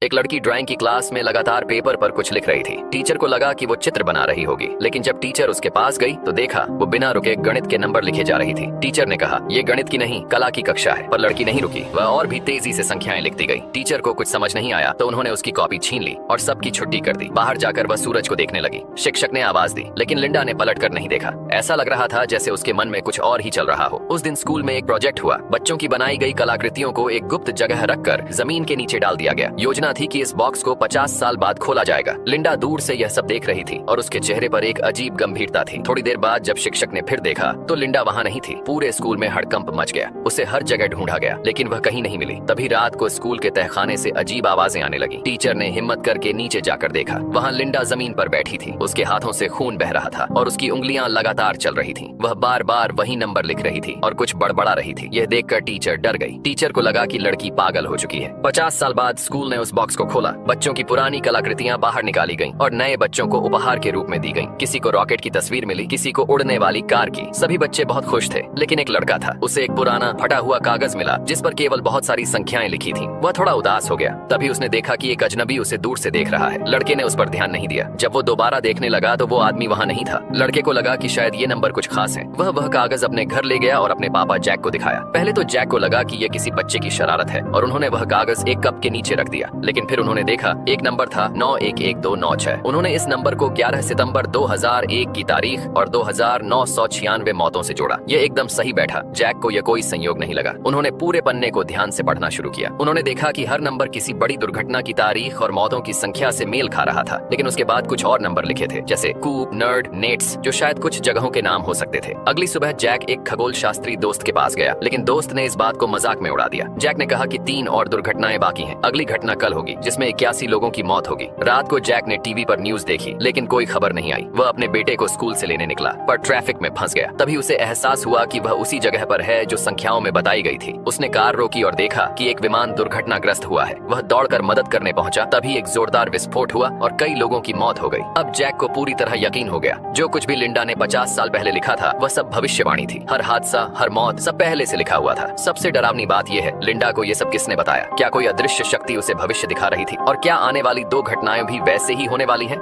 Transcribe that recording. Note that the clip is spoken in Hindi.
एक लड़की ड्राइंग की क्लास में लगातार पेपर पर कुछ लिख रही थी। टीचर को लगा कि वो चित्र बना रही होगी, लेकिन जब टीचर उसके पास गई तो देखा वो बिना रुके गणित के नंबर लिखे जा रही थी। टीचर ने कहा, ये गणित की नहीं कला की कक्षा है। पर लड़की नहीं रुकी, वह और भी तेजी से संख्याएं लिखती गई। टीचर को कुछ समझ नहीं आया तो उन्होंने उसकी कॉपी छीन ली और सबकी छुट्टी कर दी। बाहर जाकर वह सूरज को देखने लगी। शिक्षक ने आवाज दी, लेकिन लिंडा ने पलट कर नहीं देखा। ऐसा लग रहा था जैसे उसके मन में कुछ और ही चल रहा हो। उस दिन स्कूल में एक प्रोजेक्ट हुआ। बच्चों की बनाई गई कलाकृतियों को एक गुप्त जगह रखकर जमीन के नीचे डाल दिया गया। योजना थी कि इस बॉक्स को 50 साल बाद खोला जाएगा। लिंडा दूर से यह सब देख रही थी और उसके चेहरे पर एक अजीब गंभीरता थी। थोड़ी देर बाद जब शिक्षक ने फिर देखा तो लिंडा वहाँ नहीं थी। पूरे स्कूल में हड़कंप मच गया। उसे हर जगह ढूंढा गया, लेकिन वह कहीं नहीं मिली। तभी रात को स्कूल के तहखाने से अजीब आवाजें आने लगी। टीचर ने हिम्मत करके नीचे जाकर देखा। वहाँ लिंडा जमीन पर बैठी थी। उसके हाथों से खून बह रहा था और उसकी उंगलियां लगातार चल रही थी। वह बार बार वही नंबर लिख रही थी और कुछ बड़बड़ा रही थी। यह देखकर टीचर डर गई। टीचर को लगा कि लड़की पागल हो चुकी है। 50 साल बाद स्कूल ने उस बॉक्स को खोला। बच्चों की पुरानी कलाकृतियां बाहर निकाली गईं और नए बच्चों को उपहार के रूप में दी गईं। किसी को रॉकेट की तस्वीर मिली, किसी को उड़ने वाली कार की। सभी बच्चे बहुत खुश थे, लेकिन एक लड़का था। उसे एक पुराना फटा हुआ कागज मिला जिस पर केवल बहुत सारी संख्याएं लिखी थीं। वह थोड़ा उदास हो गया। तभी उसने देखा कि एक अजनबी उसे दूर से देख रहा है। लड़के ने उस पर ध्यान नहीं दिया। जब वो दोबारा देखने लगा तो वो आदमी वहाँ नहीं था। लड़के को लगा कि शायद ये नंबर कुछ खास है। वह कागज अपने घर ले गया और अपने पापा जैक को दिखाया। पहले तो जैक को लगा कि यह किसी बच्चे की शरारत है और उन्होंने वह कागज एक कप के नीचे रख दिया। लेकिन फिर उन्होंने देखा एक नंबर था 911296। उन्होंने इस नंबर को 11 सितंबर 2001 की तारीख और 2996 मौतों से जोड़ा। यह एकदम सही बैठा। जैक को यह कोई संयोग नहीं लगा। उन्होंने पूरे पन्ने को ध्यान से पढ़ना शुरू किया। उन्होंने देखा कि हर नंबर किसी बड़ी दुर्घटना की तारीख और मौतों की संख्या से मेल खा रहा था। लेकिन उसके बाद कुछ और नंबर लिखे थे, जैसे कूप, नर्ड, नेट्स, जो शायद कुछ जगहों के नाम हो सकते थे। अगली सुबह जैक एक खगोल शास्त्री दोस्त के पास गया, लेकिन दोस्त ने इस बात को मजाक में उड़ा दिया। जैक ने कहा कि 3 और दुर्घटनाएं बाकी हैं। अगली घटना कल होगी जिसमें 81 लोगों की मौत होगी। रात को जैक ने टीवी पर न्यूज देखी, लेकिन कोई खबर नहीं आई। वह अपने बेटे को स्कूल से लेने निकला, पर ट्रैफिक में फंस गया। तभी उसे एहसास हुआ कि वह उसी जगह पर है जो संख्याओं में बताई गई थी। उसने कार रोकी और देखा कि एक विमान दुर्घटनाग्रस्त हुआ है। वह दौड़कर मदद करने पहुंचा। तभी एक जोरदार विस्फोट हुआ और कई लोगों की मौत हो गई। अब जैक को पूरी तरह यकीन हो गया। जो कुछ भी लिंडा ने 50 साल पहले लिखा था वह सब भविष्यवाणी थी। हर हादसा, हर मौत, सब पहले से लिखा हुआ था। सबसे डरावनी बात यह है, लिंडा को यह सब किसने बताया? क्या कोई अदृश्य शक्ति उसे भविष्य दिखा रही थी? और क्या आने वाली 2 घटनाएं भी वैसे ही होने वाली हैं?